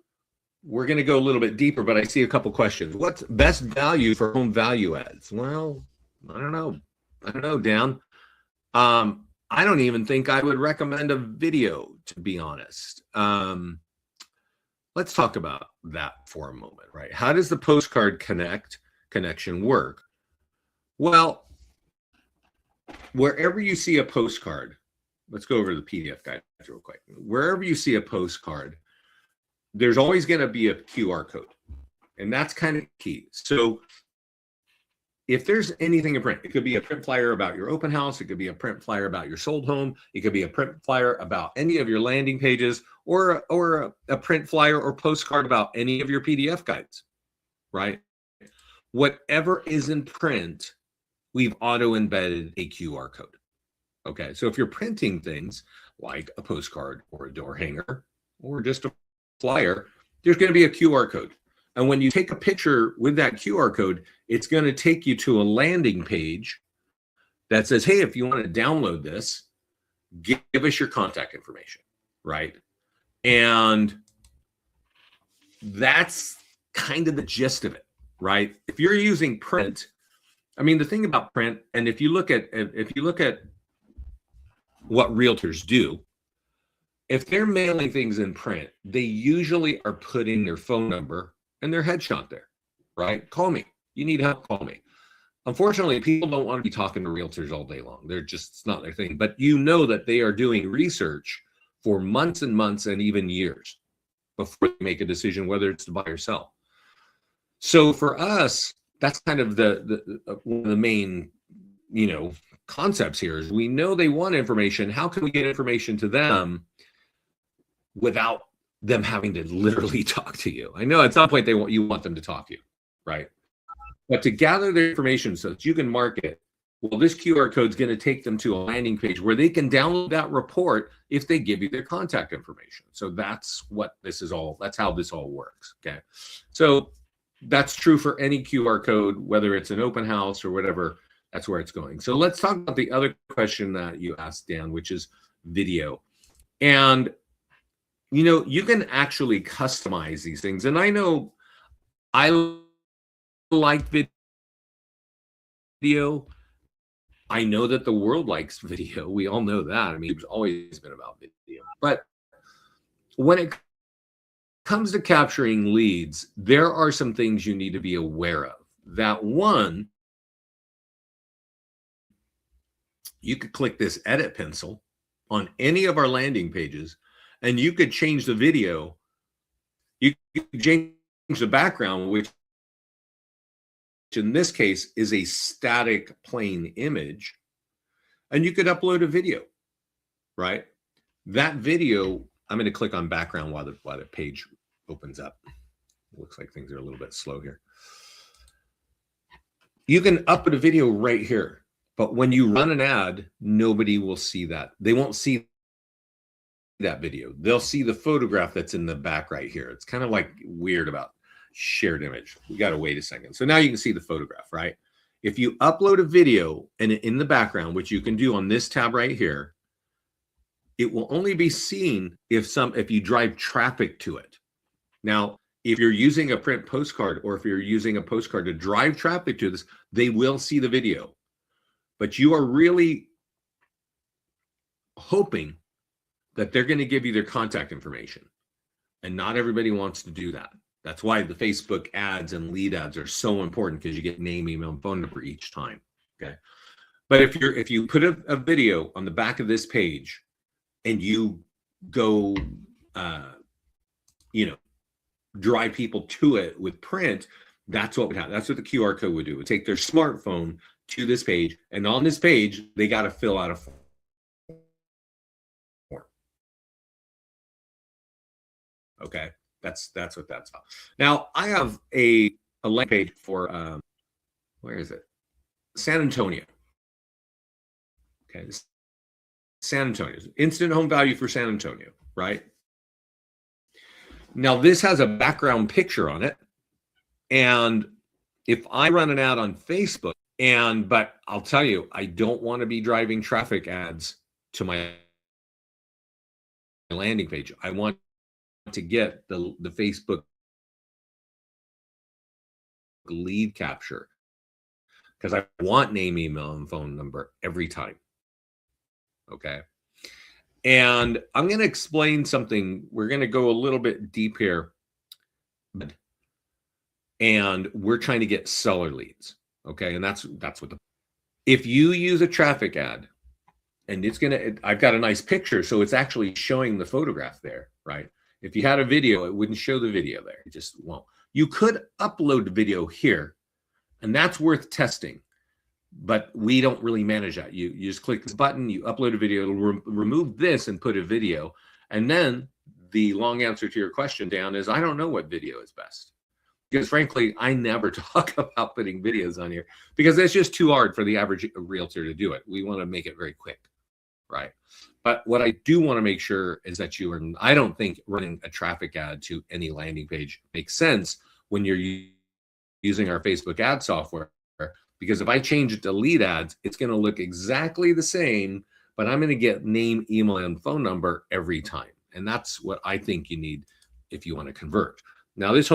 we're going to go a little bit deeper, but I see a couple questions. What's best value for home value ads? Well, I don't know, Dan. I don't even think I would recommend a video, to be honest. Let's talk about that for a moment, right? How does the postcard connection work? Well, wherever you see a postcard, let's go over the PDF guide real quick. Wherever you see a postcard, there's always going to be a QR code, and that's kind of key. So if there's anything in print, it could be a print flyer about your open house, it could be a print flyer about your sold home, it could be a print flyer about any of your landing pages, or a print flyer or postcard about any of your PDF guides, right? Whatever is in print, we've auto-embedded a QR code. Okay, so if you're printing things like a postcard or a door hanger or just a flyer, there's going to be a QR code. And when you take a picture with that QR code, it's going to take you to a landing page that says, hey, if you want to download this, give us your contact information, right? And that's kind of the gist of it, right? If you're using print, I mean, the thing about print, and if you look at what realtors do, if they're mailing things in print, they usually are putting their phone number and their headshot there, right? Call me. You need help, call me. Unfortunately, people don't want to be talking to realtors all day long. It's not their thing. But you know that they are doing research for months and months and even years before they make a decision whether it's to buy or sell. So for us, that's kind of one of the main, concepts here is we know they want information. How can we get information to them without them having to literally talk to you? I know at some point you want them to talk to you, right? But to gather their information so that you can market, well, this QR code is going to take them to a landing page where they can download that report if they give you their contact information. So that's how this all works. Okay. So that's true for any QR code, whether it's an open house or whatever, that's where it's going. So let's talk about the other question that you asked, Dan, which is video. And, you can actually customize these things. And I know I like video. I know that the world likes video. We all know that. I mean, it's always been about video. But when it comes to capturing leads, there are some things you need to be aware of. That one, you could click this edit pencil on any of our landing pages, and you could change the video. You could change the background, which in this case is a static plain image, and you could upload a video, right? That video, I'm going to click on background while the page opens up. Looks like things are a little bit slow here. You can upload a video right here, but when you run an ad, nobody will see that. They won't see that video. They'll see the photograph that's in the back right here. It's kind of like weird about shared image. We got to wait a second. So now you can see the photograph, right? If you upload a video and in the background, which you can do on this tab right here, it will only be seen if you drive traffic to it. Now, if you're using a print postcard or if you're using a postcard to drive traffic to this, they will see the video. But you are really hoping that they're going to give you their contact information. And not everybody wants to do that. That's why the Facebook ads and lead ads are so important, because you get name, email, and phone number each time, Okay. But if you put a video on the back of this page and you go, you know, drive people to it with print, that's what would happen. That's what the QR code would do. It would take their smartphone to this page, and on this page, they got to fill out a form. Okay, that's what that's about. Now, I have a landing page for where is it? San Antonio. Okay, San Antonio. Instant home value for San Antonio, right? Now, this has a background picture on it. And if I run an ad on Facebook, but I'll tell you, I don't want to be driving traffic ads to my landing page. I want to get the Facebook lead capture because I want name, email, and phone number every time. Okay. And I'm going to explain something. We're going to go a little bit deep here. And we're trying to get seller leads. Okay. And that's what if you use a traffic ad and I've got a nice picture. So it's actually showing the photograph there, right? If you had a video, it wouldn't show the video there. It just won't. You could upload the video here, and that's worth testing. But we don't really manage that. You just click this button, you upload a video, it'll remove this and put a video. And then the long answer to your question, Dan, is I don't know what video is best. Because frankly, I never talk about putting videos on here because it's just too hard for the average realtor to do it. We want to make it very quick, right? But what I do want to make sure is that I don't think running a traffic ad to any landing page makes sense when you're using our Facebook ad software. Because if I change it to lead ads, it's going to look exactly the same, but I'm going to get name, email, and phone number every time. And that's what I think you need if you want to convert. Now, this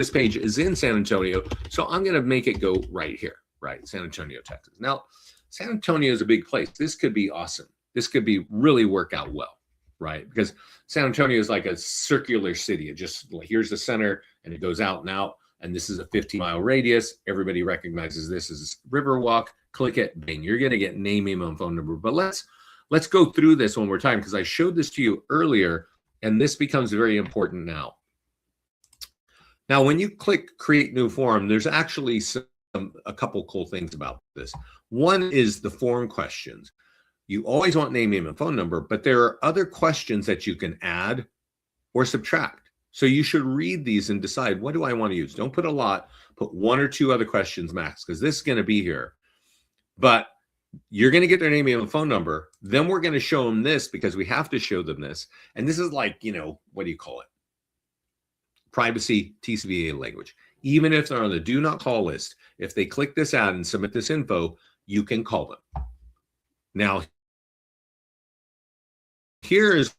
page is in San Antonio, so I'm going to make it go right here, right? San Antonio, Texas. Now, San Antonio is a big place. This could be awesome. This could be really work out well, right? Because San Antonio is like a circular city. It just, here's the center, and it goes out and out. And this is a 15-mile radius. Everybody recognizes this as Riverwalk. Click it, bang. You're going to get name, email, and phone number. But let's go through this one more time because I showed this to you earlier, and this becomes very important now. Now, when you click Create New Form, there's actually a couple cool things about this. One is the form questions. You always want name, email, and phone number, but there are other questions that you can add or subtract. So you should read these and decide, what do I want to use? Don't put a lot, put one or two other questions max, because this is going to be here. But you're going to get their name, email, and phone number. Then we're going to show them this because we have to show them this. And this is like, what do you call it? Privacy TCPA language. Even if they're on the do not call list, if they click this ad and submit this info, you can call them. Now, here is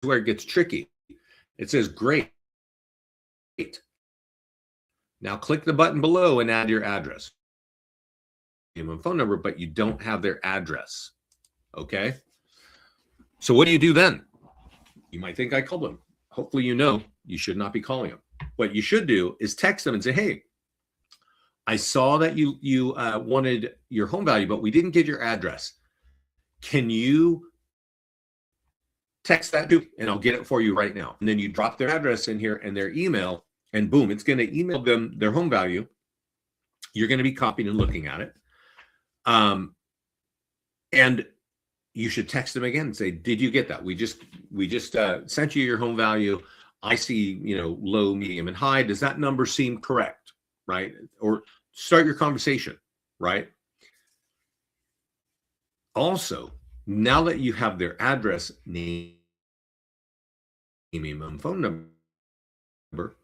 where it gets tricky. It says, great. Now click the button below and add your address. Name and phone number, but you don't have their address. Okay. So what do you do then? You might think I called them. Hopefully, you should not be calling them. What you should do is text them and say, hey, I saw that you wanted your home value, but we didn't get your address. Can you text that to, and I'll get it for you right now. And then you drop their address in here and their email, and boom, it's going to email them their home value. You're going to be copying and looking at it. And you should text them again and say, did you get that? We just sent you your home value. I see, low, medium, and high. Does that number seem correct? Right? Or start your conversation, right? Also, now that you have their address, name, email, and phone number,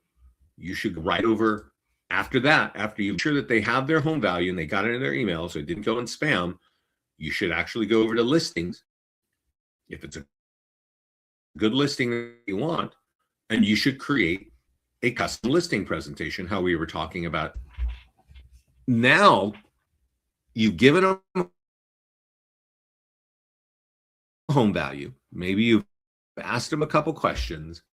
you should go right over after that, after you make sure that they have their home value and they got it in their email, so it didn't go in spam, you should actually go over to listings. If it's a good listing that you want, and you should create a custom listing presentation, how we were talking about. Now, you've given them home value. Maybe you've asked them a couple questions,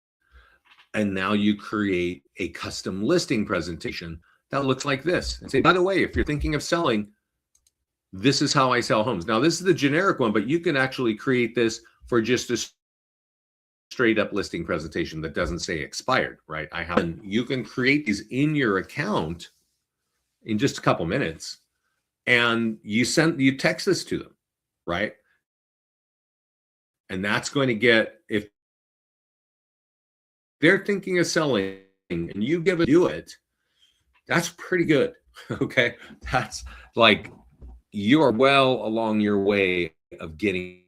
and now you create a custom listing presentation that looks like this and say, by the way, if you're thinking of selling, this is how I sell homes. Now, this is the generic one, but you can actually create this for just a straight up listing presentation that doesn't say expired, right? You can create these in your account in just a couple minutes, and you text this to them, right? And that's going to get, if they're thinking of selling and you do it, that's pretty good. Okay. That's like, you are well along your way of getting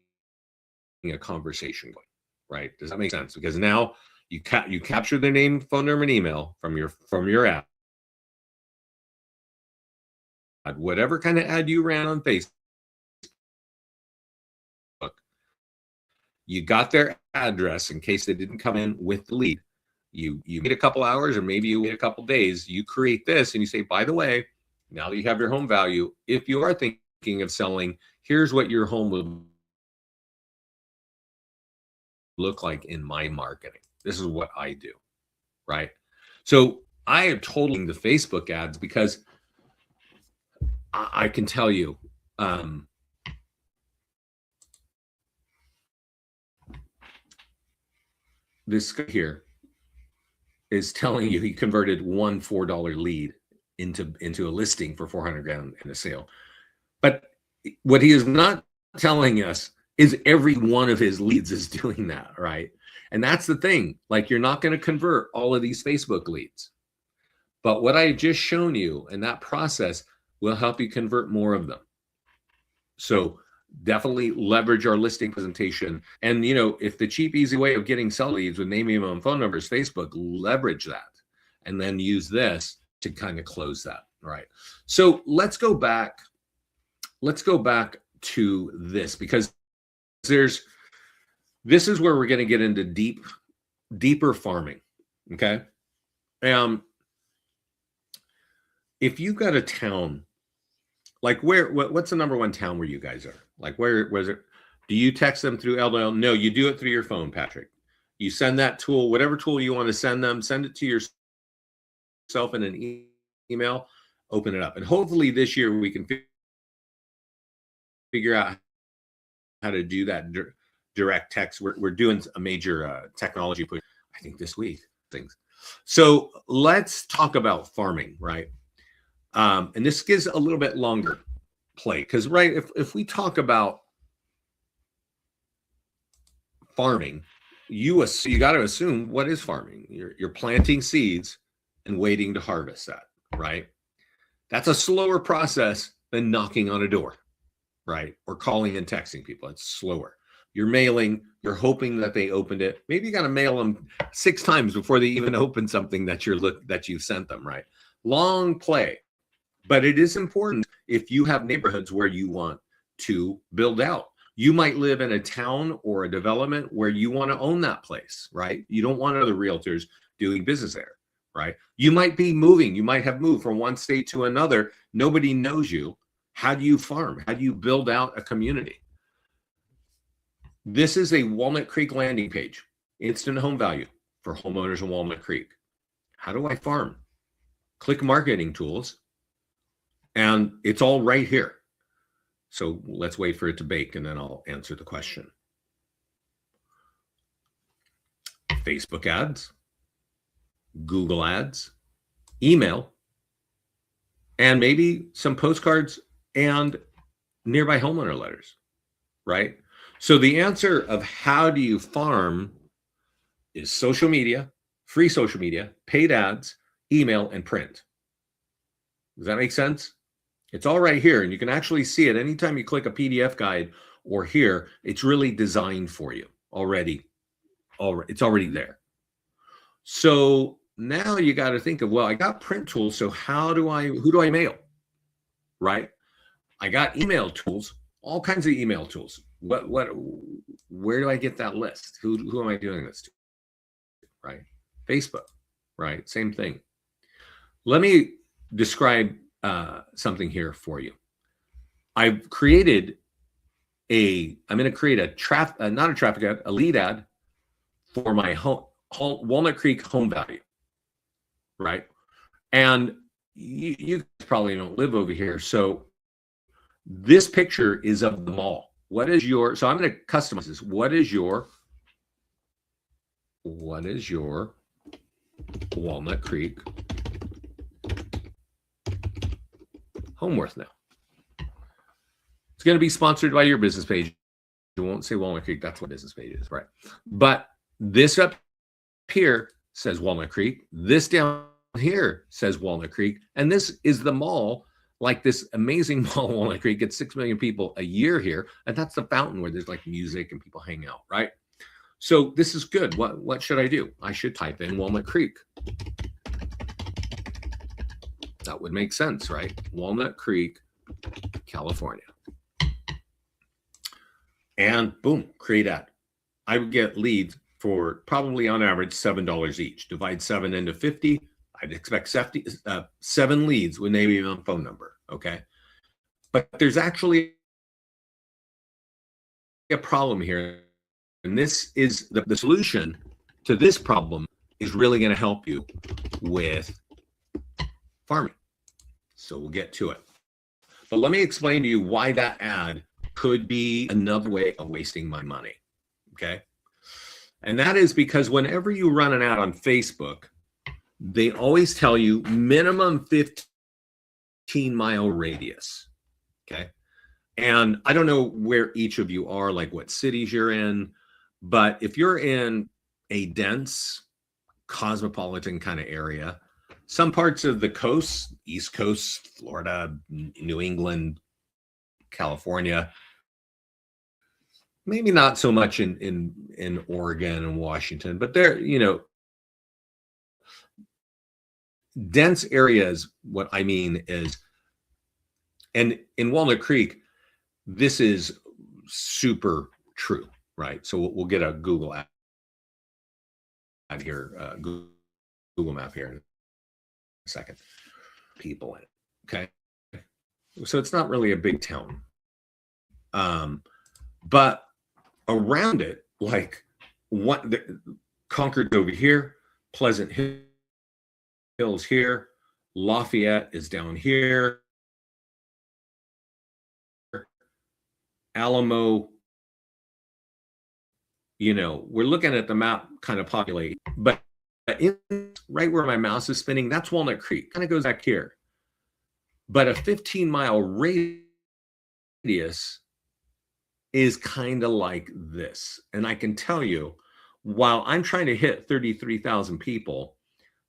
a conversation going, right? Does that make sense? Because now you capture their name, phone number, and email from your ad. Whatever kind of ad you ran on Facebook, you got their address in case they didn't come in with the lead. You wait a couple hours, or maybe you wait a couple days. You create this and you say, by the way, now that you have your home value, if you are thinking of selling, here's what your home would look like in my marketing. This is what I do, right? So I am totally the Facebook ads, because I can tell you, this guy here is telling you he converted one $4 lead into a listing for 400 grand in a sale. But what he is not telling us is every one of his leads is doing that, right? And that's the thing. Like, you're not going to convert all of these Facebook leads. But what I just shown you in that process will help you convert more of them. So definitely leverage our listing presentation. And, if the cheap, easy way of getting sell leads with name, email, and phone numbers, Facebook, leverage that. And then use this to kind of close that, right? So let's go back to this, because this is where we're going to get into deeper farming. Okay. If you've got a town, like what's the number one town where you guys are? Like, where was it? Do you text them through LDL? No, you do it through your phone, Patrick. You send that tool, whatever tool you want to send them, send it to yourself in an email, open it up. And hopefully this year we can figure out how to do that direct text. We're doing a major technology push, I think, this week. So let's talk about farming, right? And this gives a little bit longer play, because, right, if we talk about farming, you got to assume, what is farming? You're planting seeds and waiting to harvest that, right? That's a slower process than knocking on a door, right? Or calling and texting people. It's slower. You're mailing, you're hoping that they opened it. Maybe you got to mail them 6 times before they even open something that you've sent them, right? Long play. But it is important if you have neighborhoods where you want to build out. You might live in a town or a development where you want to own that place, right? You don't want other realtors doing business there, right? You might be moving. You might have moved from one state to another. Nobody knows you. How do you farm? How do you build out a community? This is a Walnut Creek landing page, instant home value for homeowners in Walnut Creek. How do I farm? Click marketing tools, and it's all right here. So let's wait for it to bake, and then I'll answer the question. Facebook ads, Google ads, email, and maybe some postcards and nearby homeowner letters, right? So the answer of how do you farm is social media, free social media, paid ads, email, and print. Does that make sense? It's all right here, and you can actually see it anytime you click a PDF guide or here. It's really designed for you already. It's already there. So now you got to think of, well, I got print tools, so who do I mail? Right? I got email tools, all kinds of email tools. Where do I get that list? Who am I doing this to? Right? Facebook, right? Same thing. Let me describe something here for you. I'm going to create a lead ad for my Walnut Creek home value, right? And you probably don't live over here. So this picture is of the mall. What is your, so I'm going to customize this. What is your Walnut Creek home worth now? It's going to be sponsored by your business page. It won't say Walnut Creek. That's what business page is, right? But this up here says Walnut Creek. This down here says Walnut Creek. And this is the mall. Like this amazing mall, Walnut Creek, gets 6 million people a year here. And that's the fountain where there's like music and people hang out, right? So this is good. What should I do? I should type in Walnut Creek. That would make sense, right? Walnut Creek, California. And boom, create ad. I would get leads for probably on average $7 each. Divide 7 into 50. I'd expect 7 leads with maybe a phone number, okay? But there's actually a problem here. And this is the solution to this problem is really going to help you with farming. So we'll get to it. But let me explain to you why that ad could be another way of wasting my money, okay? And that is because whenever you run an ad on Facebook, they always tell you minimum 15-mile radius, okay? And I don't know where each of you are, like what cities you're in, but if you're in a dense, cosmopolitan kind of area, some parts of the coast, East Coast, Florida, New England, California, maybe not so much in Oregon and Washington, but there, you know, dense areas, what I mean is, and in Walnut Creek, this is super true, right? So we'll get a Google ad here, Google map here in a second. People in it, okay? So it's not really a big town. But around it, like Concord's over here, Pleasant Hills here, Lafayette is down here, Alamo, you know, we're looking at the map kind of populate, but right where my mouse is spinning, that's Walnut Creek, kind of goes back here. But a 15-mile radius is kind of like this. And I can tell you, while I'm trying to hit 33,000 people,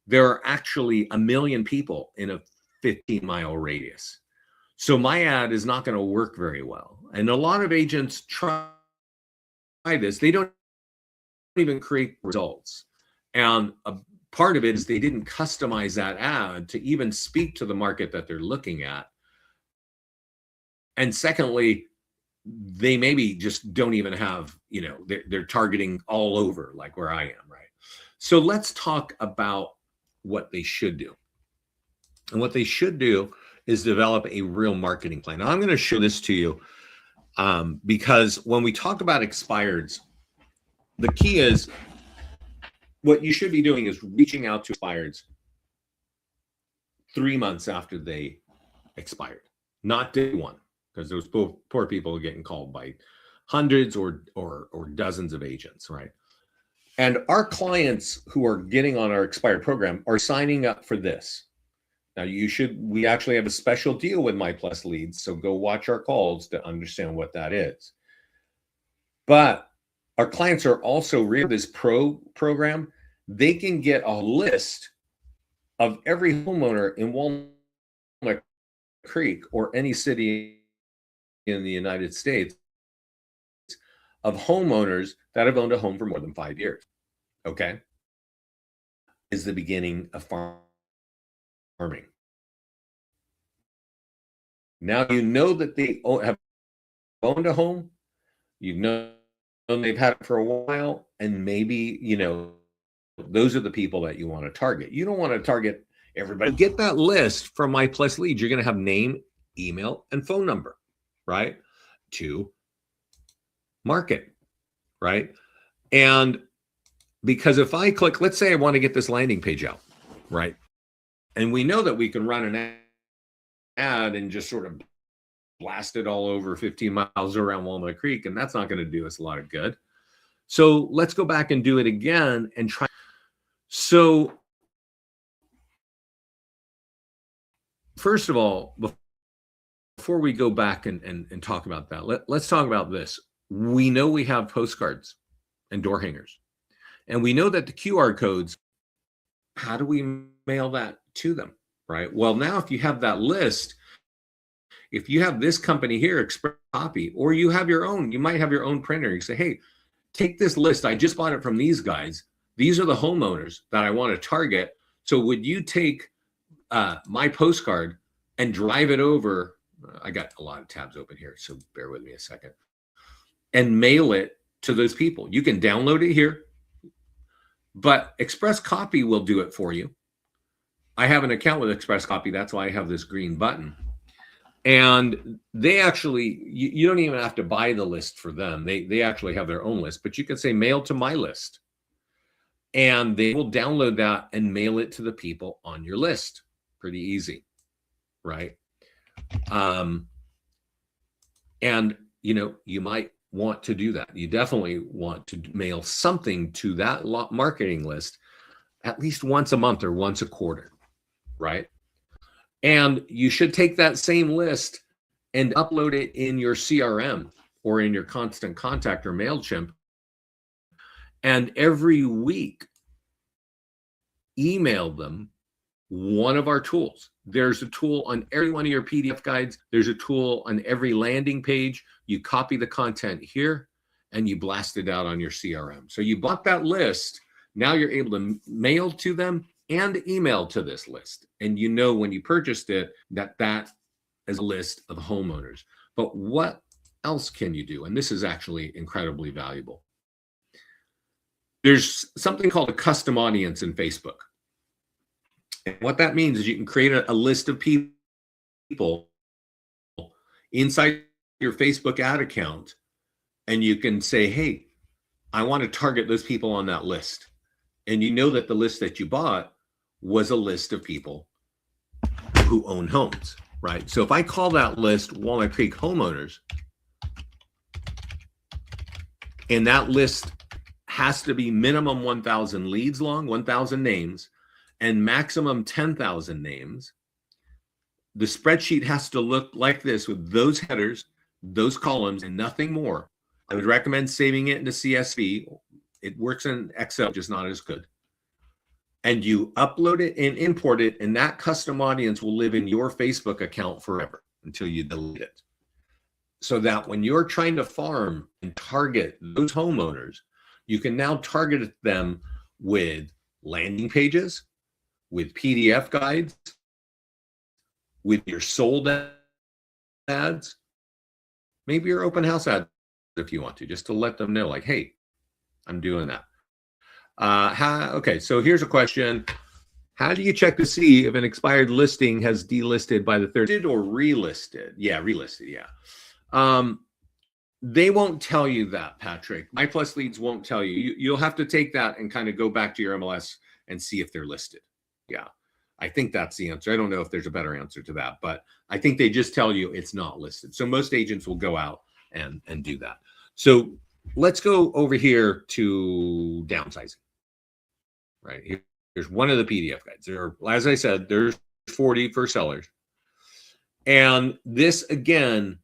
there are actually 1 million people in a 15-mile radius. So my ad is not going to work very well. And a lot of agents try this. They don't even create results. And a part of it is they didn't customize that ad to even speak to the market that they're looking at. And secondly, they maybe just don't even have, you know, they're targeting all over like where I am, right? So let's talk about what they should do. And what they should do is develop a real marketing plan. Now, I'm going to show this to you because when we talk about expireds, the key is what you should be doing is reaching out to expireds 3 months after they expired, not day one, because those poor people are getting called by hundreds or dozens of agents, right? And our clients who are getting on our expired program are signing up for this. Now we actually have a special deal with MyPlus Leads, so go watch our calls to understand what that is. But our clients are also real this program. They can get a list of every homeowner in Walnut Creek or any city in the United States of homeowners that have owned a home for more than 5 years. Okay, is the beginning of farming. Now you know that they have owned a home. You know they've had it for a while, and maybe, you know, those are the people that you want to target. You don't want to target everybody. Get that list from MyPlus Leads. You're going to have name, email, and phone number, right? To market, right? And because if I click, let's say I want to get this landing page out, right? And we know that we can run an ad and just sort of blast it all over 15 miles around Walnut Creek, and that's not going to do us a lot of good. So let's go back and do it again and try. So first of all, before we go back and talk about that, let's talk about this. We know we have postcards and door hangers, and we know that the QR codes, how do we mail that to them, right? Well, now if you have that list, if you have this company here, Express Copy, or you have your own, you might have your own printer. You say, hey, take this list. I just bought it from these guys. These are the homeowners that I want to target. So would you take my postcard and drive it over? I got a lot of tabs open here, so bear with me a second. And mail it to those people. You can download it here, but Express Copy will do it for you. I have an account with Express Copy. That's why I have this green button. And they actually, you don't even have to buy the list for them. They actually have their own list, but you can say mail to my list. And they will download that and mail it to the people on your list. Pretty easy, right? And, you might want to do that. You definitely want to mail something to that marketing list at least once a month or once a quarter, right? And you should take that same list and upload it in your CRM or in your Constant Contact or MailChimp. And every week, email them one of our tools. There's a tool on every one of your PDF guides. There's a tool on every landing page. You copy the content here and you blast it out on your CRM. So you bought that list. Now you're able to mail to them and email to this list. And when you purchased it, that is a list of homeowners. But what else can you do? And this is actually incredibly valuable. There's something called a custom audience in Facebook. And what that means is you can create a list of people inside your Facebook ad account, and you can say, hey, I want to target those people on that list. And you know that the list that you bought was a list of people who own homes, right? So if I call that list Walnut Creek homeowners, and that list has to be minimum 1,000 leads long, 1,000 names, and maximum 10,000 names, the spreadsheet has to look like this with those headers, those columns, and nothing more. I would recommend saving it into CSV. It works in Excel, just not as good. And you upload it and import it, and that custom audience will live in your Facebook account forever until you delete it. So that when you're trying to farm and target those homeowners, you can now target them with landing pages, with PDF guides, with your sold ads, maybe your open house ads if you want to, just to let them know, like, hey, I'm doing that. Okay, so here's a question. How do you check to see if an expired listing has delisted by the 30th or relisted? Yeah, relisted, yeah. They won't tell you that, Patrick. My Plus Leads won't tell you. You'll have to take that and kind of go back to your MLS and see if they're listed. Yeah, I think that's the answer. I don't know if there's a better answer to that, but I think they just tell you it's not listed. So most agents will go out and do that. So let's go over here to downsizing. Right, here's one of the PDF guides. There are, as I said, there's 40 for sellers. And this, again,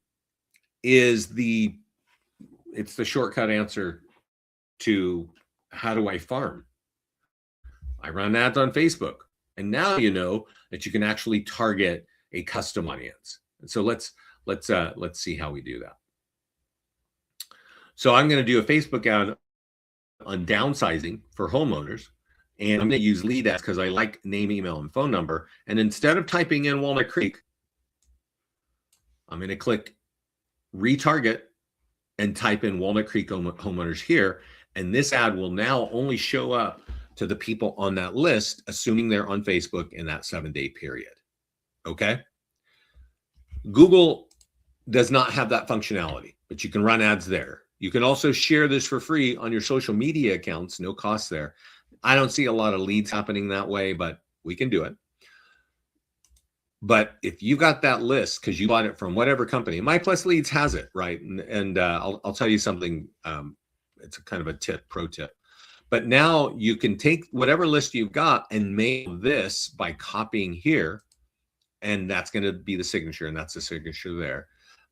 is it's the shortcut answer to how do I farm? I run ads on Facebook. And now you know that you can actually target a custom audience. And so let's see how we do that. So I'm going to do a Facebook ad on downsizing for homeowners. And I'm going to use lead ads because I like name, email, and phone number. And instead of typing in Walnut Creek, I'm going to click retarget and type in Walnut Creek homeowners here. And this ad will now only show up to the people on that list, assuming they're on Facebook in that 7-day period. Okay. Google does not have that functionality, but you can run ads there. You can also share this for free on your social media accounts, no cost there. I don't see a lot of leads happening that way, but we can do it. But if you got that list because you bought it from whatever company, MyPlus Leads has it, right? And I'll tell you something. It's a kind of a pro tip. But now you can take whatever list you've got and mail this by copying here, and that's going to be the signature, and that's the signature there.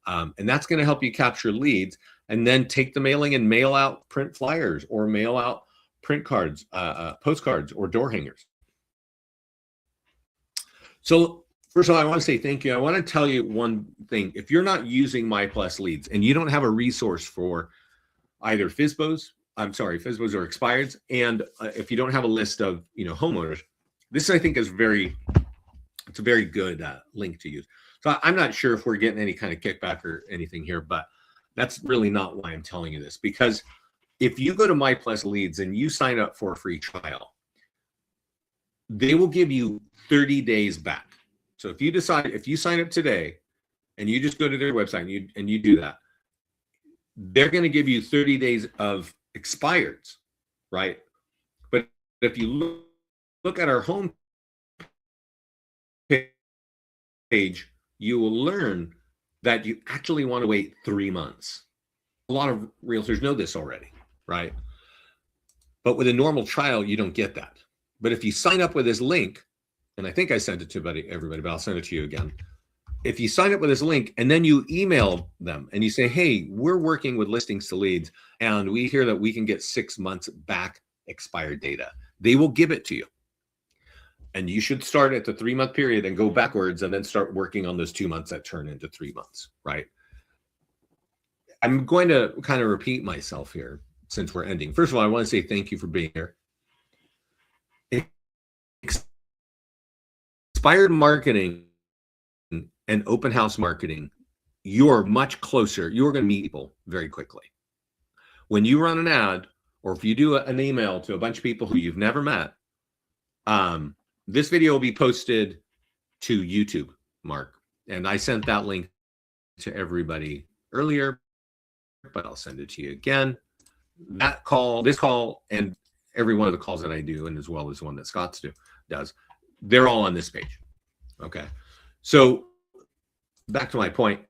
And that's going to help you capture leads, and then take the mailing and mail out print flyers or mail out print cards, postcards, or door hangers. So first of all, I want to say thank you. I want to tell you one thing. If you're not using MyPlus Leads and you don't have a resource for either FSBOs or expireds, and if you don't have a list of homeowners, this I think is it's a very good link to use. So I'm not sure if we're getting any kind of kickback or anything here, but that's really not why I'm telling you this. Because if you go to MyPlus Leads and you sign up for a free trial, they will give you 30 days back. So if you sign up today and you just go to their website and you do that, they're going to give you 30 days of expireds, right? But if you look at our home page, you will learn that you actually want to wait 3 months. A lot of realtors know this already, right? But with a normal trial, you don't get that. But if you sign up with this link, and I think I sent it to everybody, but I'll send it to you again. If you sign up with this link and then you email them and you say, hey, we're working with Listings to Leads, and we hear that we can get 6 months back expired data, they will give it to you. And you should start at the 3-month period and go backwards and then start working on those 2 months that turn into 3 months, right? I'm going to kind of repeat myself here since we're ending. First of all, I want to say thank you for being here. Expired marketing and open house marketing, you're much closer. You're going to meet people very quickly. When you run an ad, or if you do an email to a bunch of people who you've never met, this video will be posted to YouTube, Mark. And I sent that link to everybody earlier, but I'll send it to you again. This call, and every one of the calls that I do, and as well as the one that Scott's does, they're all on this page. Okay. So back to my point,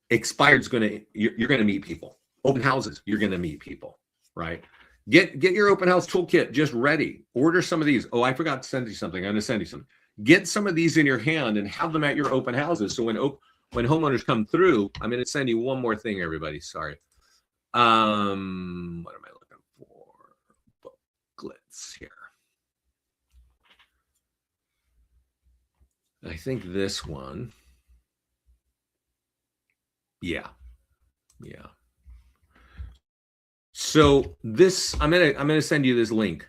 expired's you're going to meet people. Open houses, you're going to meet people, right? Get your open house toolkit just ready. Order some of these. Oh, I forgot to send you something. I'm going to send you something. Get some of these in your hand and have them at your open houses. So when homeowners come through, I'm going to send you one more thing, everybody. Sorry. What am I looking for? Booklets here. I think this one. Yeah. So this, I'm gonna send you this link.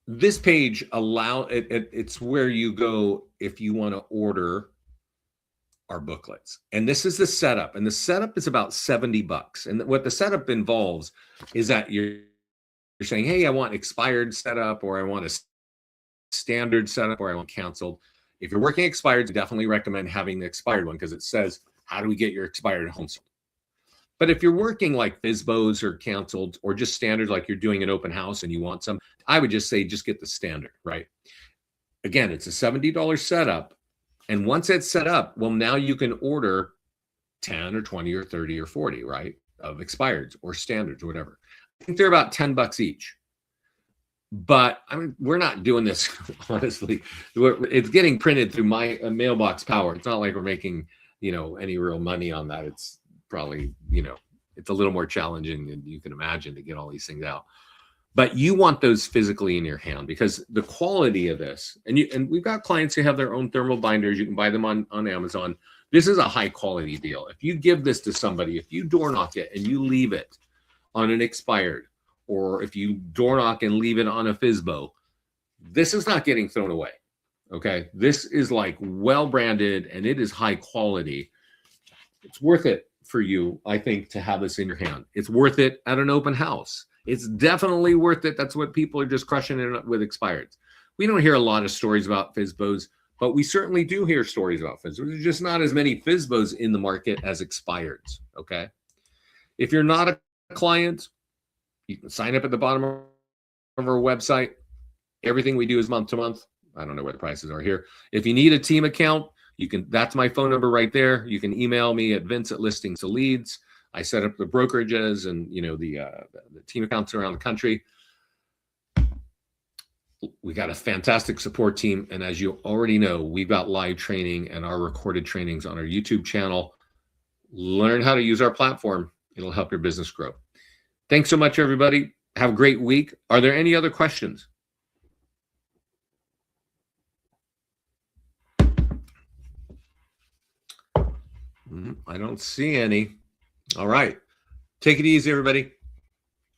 This page it's where you go if you want to order our booklets. And this is the setup, and the setup is about $70. And what the setup involves is that you're saying, hey, I want expired setup, or I want a standard setup, or I want canceled. If you're working expired, I definitely recommend having the expired one, because it says, how do we get your expired home sold? But if you're working like FSBOs or canceled, or just standard, like you're doing an open house and you want some, I would just say, just get the standard, right? Again, it's a $70 setup. And once it's set up, well, now you can order 10 or 20 or 30 or 40, right, of expireds or standards or whatever. I think they're about $10 each. But I mean, we're not doing this, honestly. It's getting printed through my mailbox power. It's not like we're making, any real money on that. It's probably, it's a little more challenging than you can imagine to get all these things out. But you want those physically in your hand, because the quality of this, and we've got clients who have their own thermal binders. You can buy them on Amazon. This is a high quality deal. If you give this to somebody, if you door knock it and you leave it on an expired, or if you door knock and leave it on a FSBO, this is not getting thrown away. Okay. This is like well branded, and it is high quality. It's worth it for you, I think, to have this in your hand. It's worth it at an open house. It's definitely worth it. That's what people are just crushing it with expireds. We don't hear a lot of stories about FSBOs, but we certainly do hear stories about FSBOs. There's just not as many FSBOs in the market as expireds. Okay. If you're not a client, you can sign up at the bottom of our website. Everything we do is month to month. I don't know what the prices are here. If you need a team account, you can. That's my phone number right there. You can email me at Vince@ListingsToLeads. I set up the brokerages and the team accounts around the country. We got a fantastic support team, and as you already know, we've got live training and our recorded trainings on our YouTube channel. Learn how to use our platform. It'll help your business grow. Thanks so much, everybody. Have a great week. Are there any other questions? I don't see any. All right. Take it easy, everybody.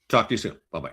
Talk to you soon. Bye-bye.